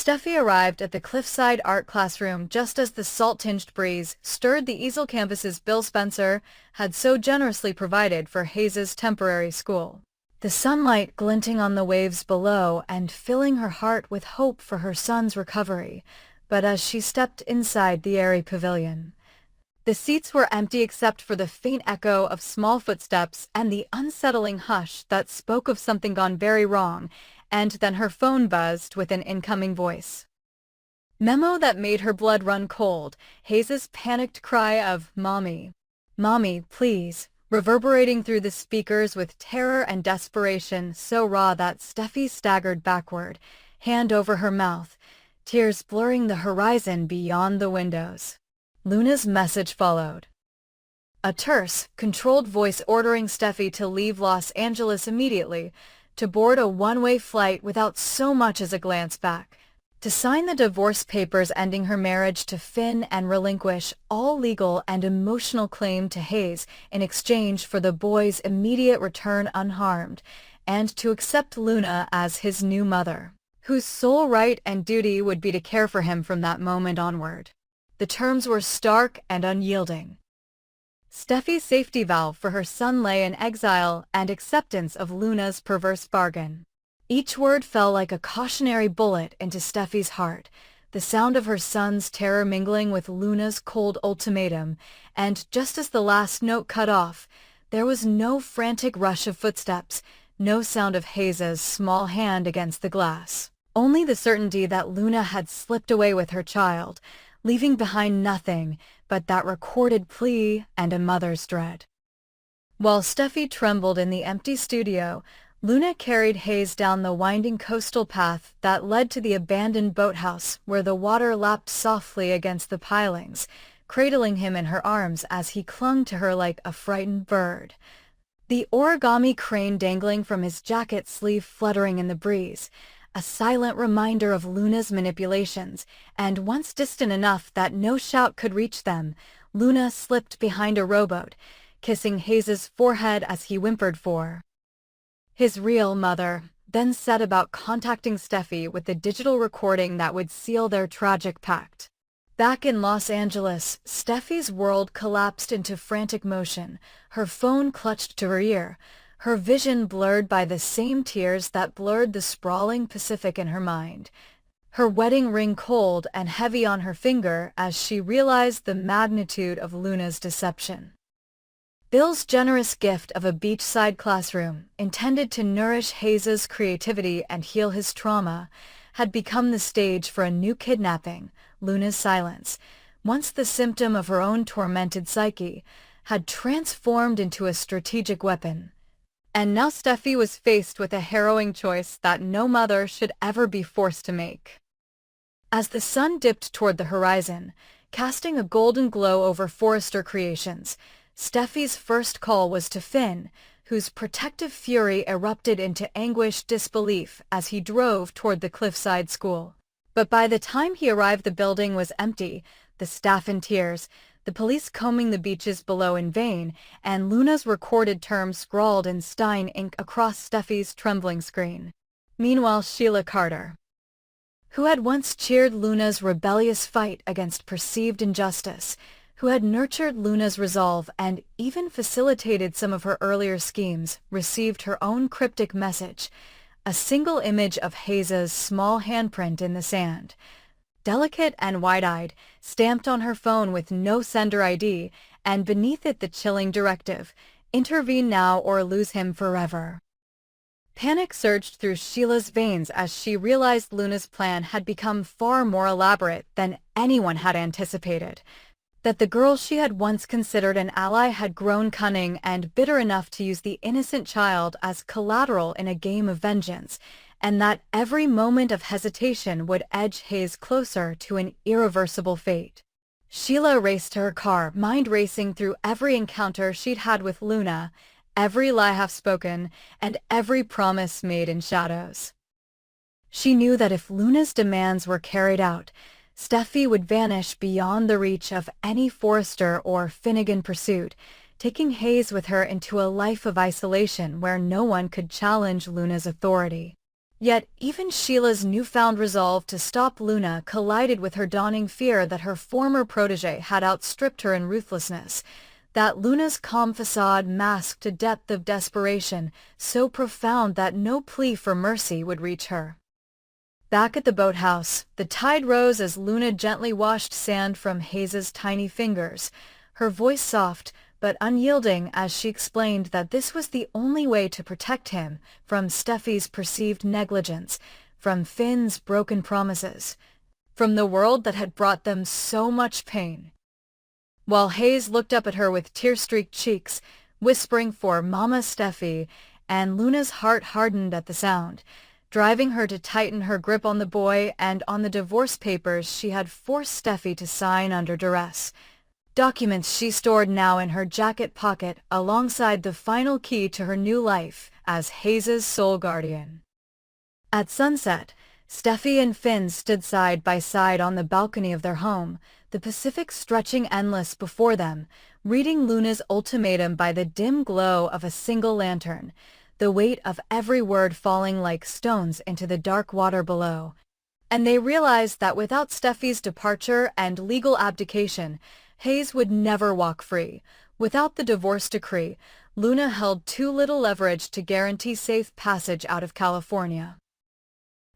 Steffi arrived at the cliffside art classroom just as the salt-tinged breeze stirred the easel canvases Bill Spencer had so generously provided for Hayes's temporary school. The sunlight glinting on the waves below and filling her heart with hope for her son's recovery, but as she stepped inside the airy pavilion, the seats were empty except for the faint echo of small footsteps and the unsettling hush that spoke of something gone very wrong, and then her phone buzzed with an incoming voice. Memo that made her blood run cold, Hayes's panicked cry of, "Mommy, Mommy, please," reverberating through the speakers with terror and desperation so raw that Steffi staggered backward, hand over her mouth, tears blurring the horizon beyond the windows. Luna's message followed. A terse, controlled voice ordering Steffi to leave Los Angeles immediately, to board a one-way flight without so much as a glance back, to sign the divorce papers ending her marriage to Finn and relinquish all legal and emotional claim to Hayes in exchange for the boy's immediate return unharmed, and to accept Luna as his new mother, whose sole right and duty would be to care for him from that moment onward. The terms were stark and unyielding. Steffi's safety valve for her son lay in exile and acceptance of Luna's perverse bargain. Each word fell like a cautionary bullet into Steffi's heart, the sound of her son's terror mingling with Luna's cold ultimatum, and just as the last note cut off, there was no frantic rush of footsteps, no sound of Hayes's small hand against the glass. Only the certainty that Luna had slipped away with her child, leaving behind nothing but that recorded plea and a mother's dread. While Steffi trembled in the empty studio, Luna carried Hayes down the winding coastal path that led to the abandoned boathouse where the water lapped softly against the pilings, cradling him in her arms as he clung to her like a frightened bird. The origami crane dangling from his jacket sleeve fluttering in the breeze, a silent reminder of Luna's manipulations, and once distant enough that no shout could reach them, Luna slipped behind a rowboat, kissing Hayes's forehead as he whimpered for his real mother, then set about contacting Steffi with the digital recording that would seal their tragic pact. Back in Los Angeles, Steffi's world collapsed into frantic motion, her phone clutched to her ear, her vision blurred by the same tears that blurred the sprawling Pacific in her mind, her wedding ring cold and heavy on her finger as she realized the magnitude of Luna's deception. Bill's generous gift of a beachside classroom, intended to nourish Hayes's creativity and heal his trauma, had become the stage for a new kidnapping. Luna's silence, once the symptom of her own tormented psyche, had transformed into a strategic weapon. And now Steffi was faced with a harrowing choice that no mother should ever be forced to make. As the sun dipped toward the horizon, casting a golden glow over Forrester Creations, Steffi's first call was to Finn, whose protective fury erupted into anguished disbelief as he drove toward the cliffside school. But by the time he arrived, the building was empty, the staff in tears, the police combing the beaches below in vain, and Luna's recorded terms scrawled in Stein ink across Steffi's trembling screen. Meanwhile, Sheila Carter, who had once cheered Luna's rebellious fight against perceived injustice, who had nurtured Luna's resolve and even facilitated some of her earlier schemes, received her own cryptic message, a single image of Hayes's small handprint in the sand. Delicate and wide-eyed, stamped on her phone with no sender ID, and beneath it the chilling directive, "Intervene now or lose him forever." Panic surged through Sheila's veins as she realized Luna's plan had become far more elaborate than anyone had anticipated, that the girl she had once considered an ally had grown cunning and bitter enough to use the innocent child as collateral in a game of vengeance, and that every moment of hesitation would edge Hayes closer to an irreversible fate. Sheila raced to her car, mind racing through every encounter she'd had with Luna, every lie half-spoken, and every promise made in shadows. She knew that if Luna's demands were carried out, Steffi would vanish beyond the reach of any Forrester or Finnegan pursuit, taking Hayes with her into a life of isolation where no one could challenge Luna's authority. Yet even Sheila's newfound resolve to stop Luna collided with her dawning fear that her former protégé had outstripped her in ruthlessness, that Luna's calm facade masked a depth of desperation so profound that no plea for mercy would reach her. Back at the boathouse, the tide rose as Luna gently washed sand from Hayes's tiny fingers, her voice soft but unyielding as she explained that this was the only way to protect him from Steffy's perceived negligence, from Finn's broken promises, from the world that had brought them so much pain. While Hayes looked up at her with tear-streaked cheeks, whispering for Mama Steffy, and Luna's heart hardened at the sound, driving her to tighten her grip on the boy and on the divorce papers she had forced Steffy to sign under duress. Documents she stored now in her jacket pocket alongside the final key to her new life as Hayes's sole guardian. At sunset, Steffy and Finn stood side by side on the balcony of their home, the Pacific stretching endless before them, reading Luna's ultimatum by the dim glow of a single lantern, the weight of every word falling like stones into the dark water below. And they realized that without Steffy's departure and legal abdication, Hayes would never walk free. Without the divorce decree, Luna held too little leverage to guarantee safe passage out of California.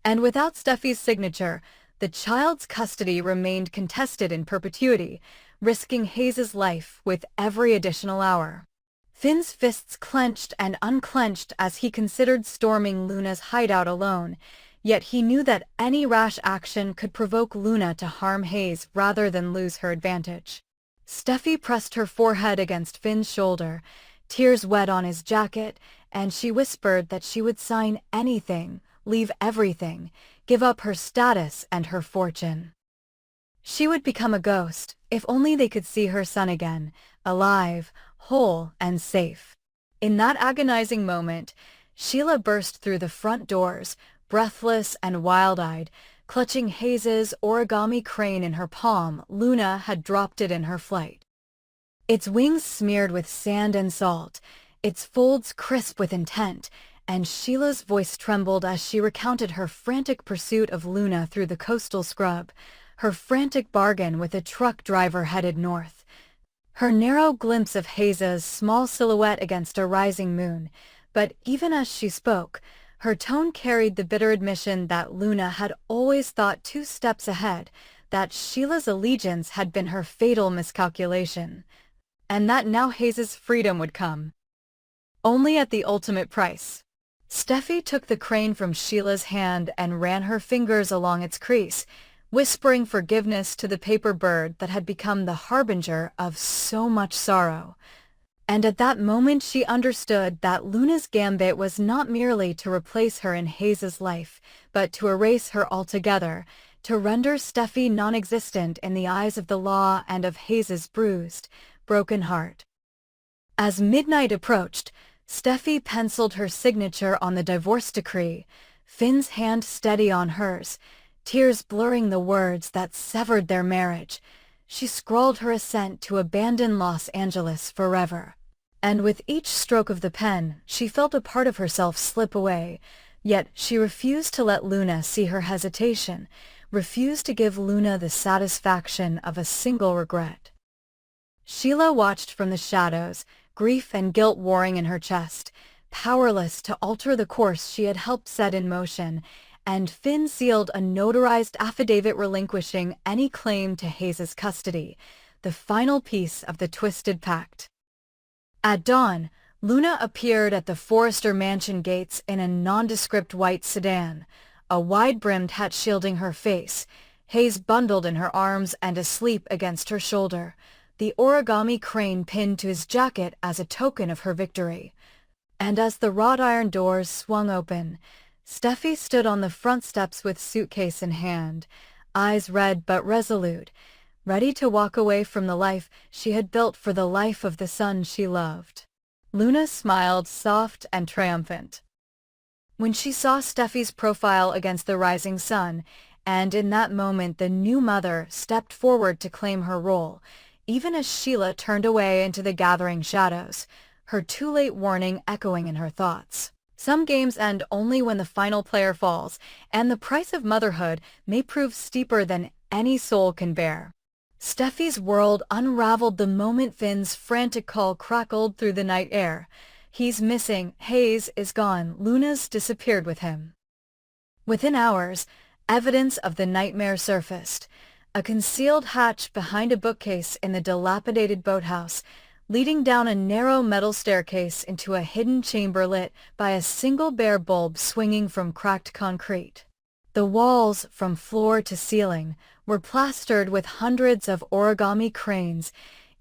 And without Steffy's signature, the child's custody remained contested in perpetuity, risking Hayes's life with every additional hour. Finn's fists clenched and unclenched as he considered storming Luna's hideout alone, yet he knew that any rash action could provoke Luna to harm Hayes rather than lose her advantage. Steffy pressed her forehead against Finn's shoulder, tears wet on his jacket, and she whispered that she would sign anything, leave everything, give up her status and her fortune. She would become a ghost, if only they could see her son again, alive, whole, and safe. In that agonizing moment, Sheila burst through the front doors, breathless and wild-eyed, clutching Hayes's origami crane in her palm. Luna had dropped it in her flight. Its wings smeared with sand and salt, its folds crisp with intent, and Sheila's voice trembled as she recounted her frantic pursuit of Luna through the coastal scrub, her frantic bargain with a truck driver headed north, her narrow glimpse of Hayes's small silhouette against a rising moon. But even as she spoke, her tone carried the bitter admission that Luna had always thought 2 steps ahead, that Sheila's allegiance had been her fatal miscalculation, and that now Hayes's freedom would come. Only at the ultimate price. Steffy took the crane from Sheila's hand and ran her fingers along its crease, whispering forgiveness to the paper bird that had become the harbinger of so much sorrow. And at that moment she understood that Luna's gambit was not merely to replace her in Hayes's life, but to erase her altogether, to render Steffy non-existent in the eyes of the law and of Hayes's bruised, broken heart. As midnight approached, Steffy penciled her signature on the divorce decree, Finn's hand steady on hers, tears blurring the words that severed their marriage. She scrawled her assent to abandon Los Angeles forever. And with each stroke of the pen, she felt a part of herself slip away, yet she refused to let Luna see her hesitation, refused to give Luna the satisfaction of a single regret. Sheila watched from the shadows, grief and guilt warring in her chest, powerless to alter the course she had helped set in motion, and Finn sealed a notarized affidavit relinquishing any claim to Hayes's custody, the final piece of the twisted pact. At dawn, Luna appeared at the Forrester mansion gates in a nondescript white sedan, a wide-brimmed hat shielding her face, Hayes bundled in her arms and asleep against her shoulder, the origami crane pinned to his jacket as a token of her victory. And as the wrought iron doors swung open, Steffy stood on the front steps with suitcase in hand, eyes red but resolute, ready to walk away from the life she had built for the life of the son she loved. Luna smiled, soft and triumphant. When she saw Steffy's profile against the rising sun, and in that moment the new mother stepped forward to claim her role, even as Sheila turned away into the gathering shadows, her too-late warning echoing in her thoughts. Some games end only when the final player falls, and the price of motherhood may prove steeper than any soul can bear. Steffy's world unraveled the moment Finn's frantic call crackled through the night air. He's missing, Hayes is gone, Luna's disappeared with him. Within hours, evidence of the nightmare surfaced. A concealed hatch behind a bookcase in the dilapidated boathouse, leading down a narrow metal staircase into a hidden chamber lit by a single bare bulb swinging from cracked concrete. The walls, from floor to ceiling, were plastered with hundreds of origami cranes,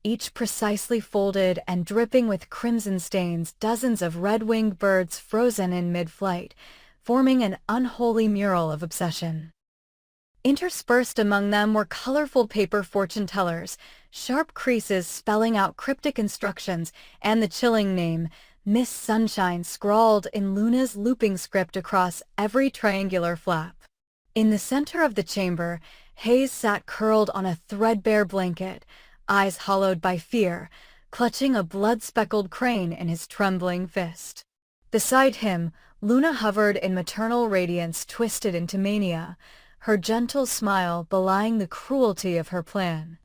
each precisely folded and dripping with crimson stains, dozens of red-winged birds frozen in mid-flight, forming an unholy mural of obsession. Interspersed among them were colorful paper fortune-tellers, sharp creases spelling out cryptic instructions, and the chilling name, Miss Sunshine, scrawled in Luna's looping script across every triangular flap. In the center of the chamber, Hayes sat curled on a threadbare blanket, eyes hollowed by fear, clutching a blood-speckled crane in his trembling fist. Beside him, Luna hovered in maternal radiance twisted into mania, her gentle smile belying the cruelty of her plan.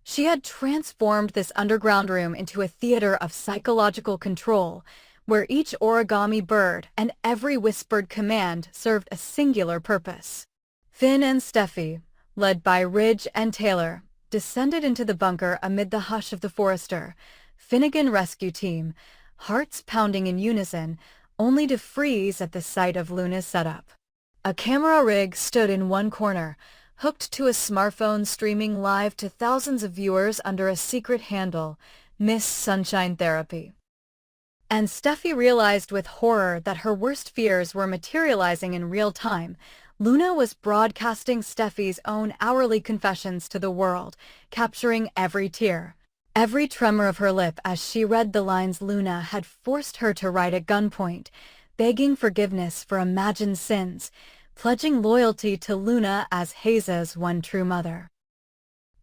She had transformed this underground room into a theater of psychological control, where each origami bird and every whispered command served a singular purpose. Finn and Steffy, led by Ridge and Taylor, descended into the bunker amid the hush of the Forester, Finnegan rescue team, hearts pounding in unison, only to freeze at the sight of Luna's setup. A camera rig stood in one corner, hooked to a smartphone streaming live to thousands of viewers under a secret handle, Miss Sunshine Therapy. And Steffy realized with horror that her worst fears were materializing in real time. Luna was broadcasting Steffy's own hourly confessions to the world, capturing every tear, every tremor of her lip as she read the lines Luna had forced her to write at gunpoint, begging forgiveness for imagined sins, pledging loyalty to Luna as Hayes's one true mother.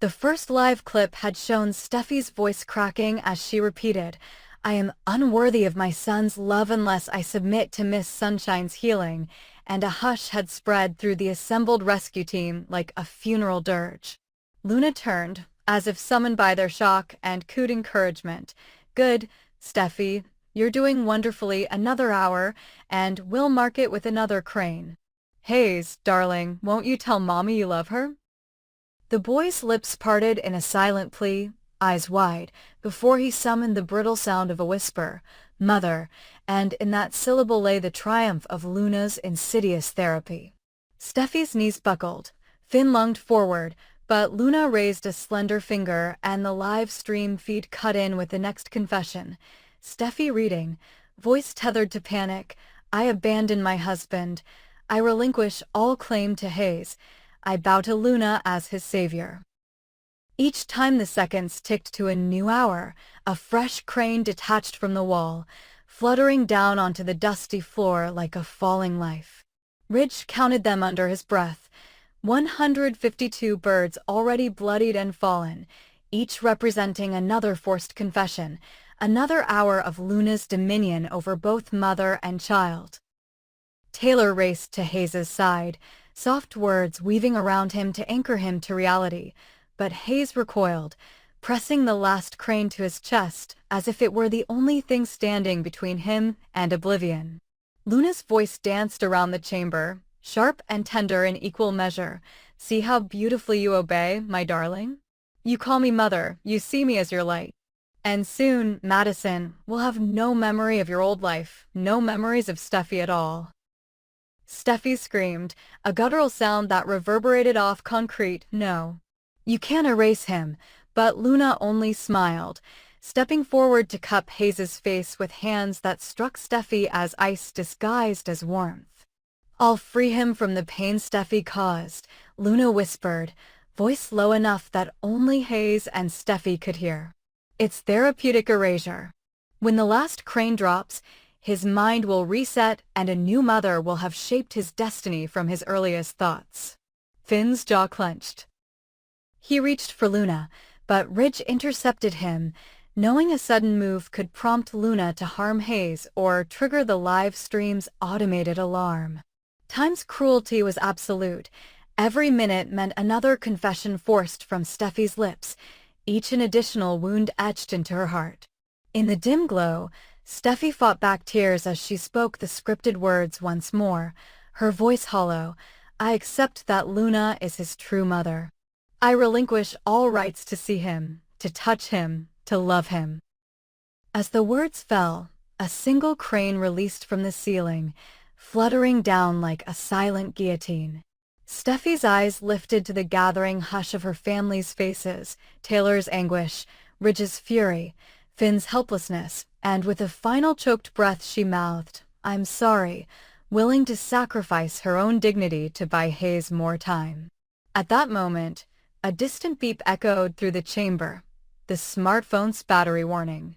The first live clip had shown Steffy's voice cracking as she repeated, "I am unworthy of my son's love unless I submit to Miss Sunshine's healing," and a hush had spread through the assembled rescue team like a funeral dirge. Luna turned, as if summoned by their shock, and cooed encouragement. "Good, Steffy, you're doing wonderfully, another hour, and we'll mark it with another crane. Hayes, darling, won't you tell Mommy you love her?" The boy's lips parted in a silent plea, eyes wide, before he summoned the brittle sound of a whisper, "Mother," and in that syllable lay the triumph of Luna's insidious therapy. Steffy's knees buckled. Finn lunged forward, but Luna raised a slender finger, and the live stream feed cut in with the next confession. Steffy reading, voice tethered to panic, "I abandon my husband. I relinquish all claim to Hayes. I bow to Luna as his savior." Each time the seconds ticked to a new hour, a fresh crane detached from the wall, fluttering down onto the dusty floor like a falling life. Ridge counted them under his breath, 152 birds already bloodied and fallen, each representing another forced confession, another hour of Luna's dominion over both mother and child. Taylor raced to Hayes's side, soft words weaving around him to anchor him to reality, but Hayes recoiled, pressing the last crane to his chest as if it were the only thing standing between him and oblivion. Luna's voice danced around the chamber, sharp and tender in equal measure. "See how beautifully you obey, my darling? You call me mother, you see me as your light. And soon, Madison, will have no memory of your old life, no memories of Steffy at all." Steffy screamed, a guttural sound that reverberated off concrete. "No. You can't erase him," but Luna only smiled, stepping forward to cup Hayes's face with hands that struck Steffy as ice disguised as warmth. "I'll free him from the pain Steffy caused," Luna whispered, voice low enough that only Hayes and Steffy could hear. "It's therapeutic erasure. When the last crane drops, his mind will reset and a new mother will have shaped his destiny from his earliest thoughts." Finn's jaw clenched. He reached for Luna, but Ridge intercepted him, knowing a sudden move could prompt Luna to harm Hayes or trigger the live stream's automated alarm. Time's cruelty was absolute. Every minute meant another confession forced from Steffy's lips, each an additional wound etched into her heart. In the dim glow, Steffy fought back tears as she spoke the scripted words once more, her voice hollow. "I accept that Luna is his true mother. I relinquish all rights to see him, to touch him, to love him." As the words fell, a single crane released from the ceiling, fluttering down like a silent guillotine. Steffy's eyes lifted to the gathering hush of her family's faces, Taylor's anguish, Ridge's fury, Finn's helplessness, and with a final choked breath she mouthed, "I'm sorry," willing to sacrifice her own dignity to buy Hayes more time. At that moment, a distant beep echoed through the chamber, the smartphone's battery warning.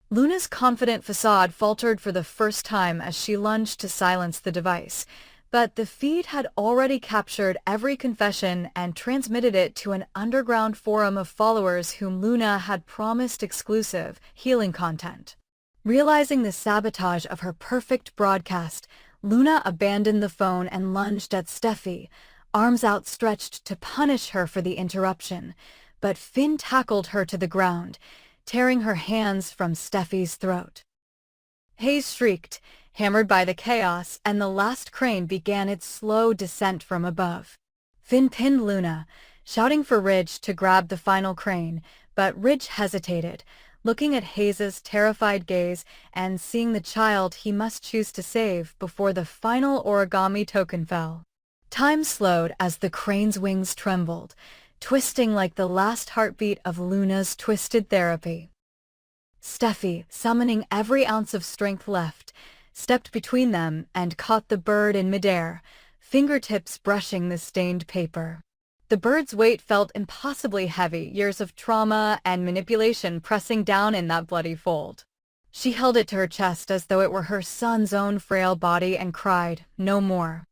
Luna's confident facade faltered for the first time as she lunged to silence the device, but the feed had already captured every confession and transmitted it to an underground forum of followers whom Luna had promised exclusive, healing content. Realizing the sabotage of her perfect broadcast, Luna abandoned the phone and lunged at Steffy, arms outstretched to punish her for the interruption, but Finn tackled her to the ground, tearing her hands from Steffy's throat. Hayes shrieked, hammered by the chaos, and the last crane began its slow descent from above. Finn pinned Luna, shouting for Ridge to grab the final crane, but Ridge hesitated, looking at Hayes's terrified gaze and seeing the child he must choose to save before the final origami token fell. Time slowed as the crane's wings trembled, twisting like the last heartbeat of Luna's twisted therapy. Steffy, summoning every ounce of strength left, stepped between them and caught the bird in midair, fingertips brushing the stained paper. The bird's weight felt impossibly heavy, years of trauma and manipulation pressing down in that bloody fold. She held it to her chest as though it were her son's own frail body and cried, "No more."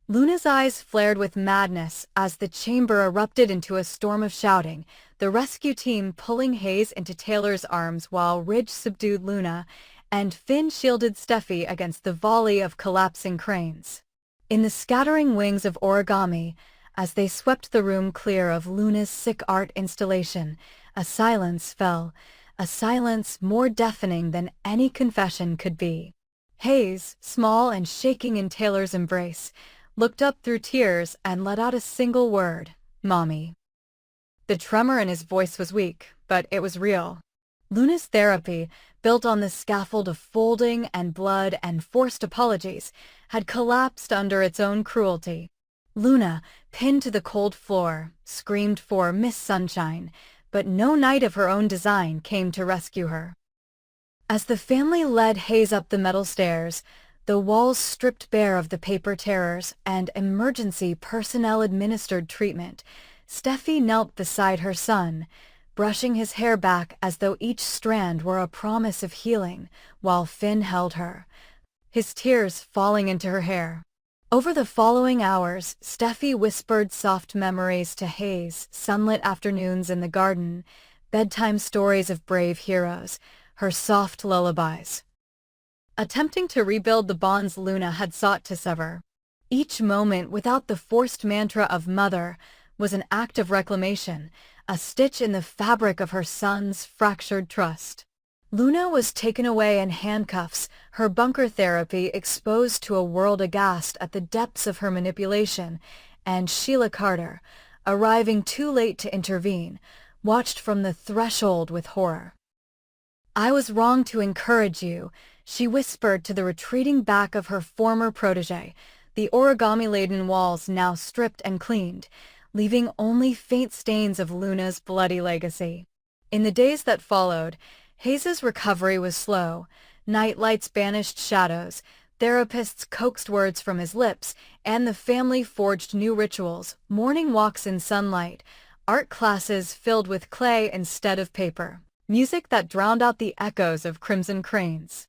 Luna's eyes flared with madness as the chamber erupted into a storm of shouting, the rescue team pulling Hayes into Taylor's arms while Ridge subdued Luna, and Finn shielded Steffy against the volley of collapsing cranes. In the scattering wings of origami, as they swept the room clear of Luna's sick art installation, a silence fell, a silence more deafening than any confession could be. Hayes, small and shaking in Taylor's embrace, looked up through tears and let out a single word, "Mommy." The tremor in his voice was weak, but it was real. Luna's therapy, built on the scaffold of folding and blood and forced apologies, had collapsed under its own cruelty. Luna, pinned to the cold floor, screamed for Miss Sunshine, but no knight of her own design came to rescue her. As the family led Hayes up the metal stairs, the walls stripped bare of the paper terrors and emergency personnel-administered treatment, Steffy knelt beside her son, brushing his hair back as though each strand were a promise of healing, while Finn held her, his tears falling into her hair. Over the following hours, Steffy whispered soft memories to Hayes, sunlit afternoons in the garden, bedtime stories of brave heroes, her soft lullabies. Attempting to rebuild the bonds Luna had sought to sever. Each moment without the forced mantra of mother was an act of reclamation, a stitch in the fabric of her son's fractured trust. Luna was taken away in handcuffs, her bunker therapy exposed to a world aghast at the depths of her manipulation, and Sheila Carter, arriving too late to intervene, watched from the threshold with horror. "I was wrong to encourage you," she whispered to the retreating back of her former protege, the origami-laden walls now stripped and cleaned, leaving only faint stains of Luna's bloody legacy. In the days that followed, Hayes's recovery was slow. Night lights banished shadows, therapists coaxed words from his lips, and the family forged new rituals, morning walks in sunlight, art classes filled with clay instead of paper, music that drowned out the echoes of crimson cranes.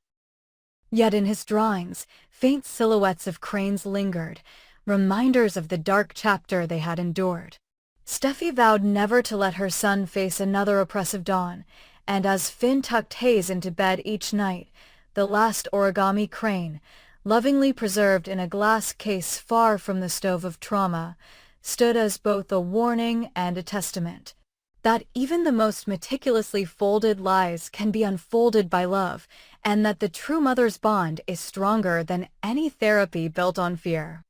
Yet in his drawings, faint silhouettes of cranes lingered, reminders of the dark chapter they had endured. Steffy vowed never to let her son face another oppressive dawn, and as Finn tucked Hayes into bed each night, the last origami crane, lovingly preserved in a glass case far from the stove of trauma, stood as both a warning and a testament that even the most meticulously folded lies can be unfolded by love, and that the true mother's bond is stronger than any therapy built on fear.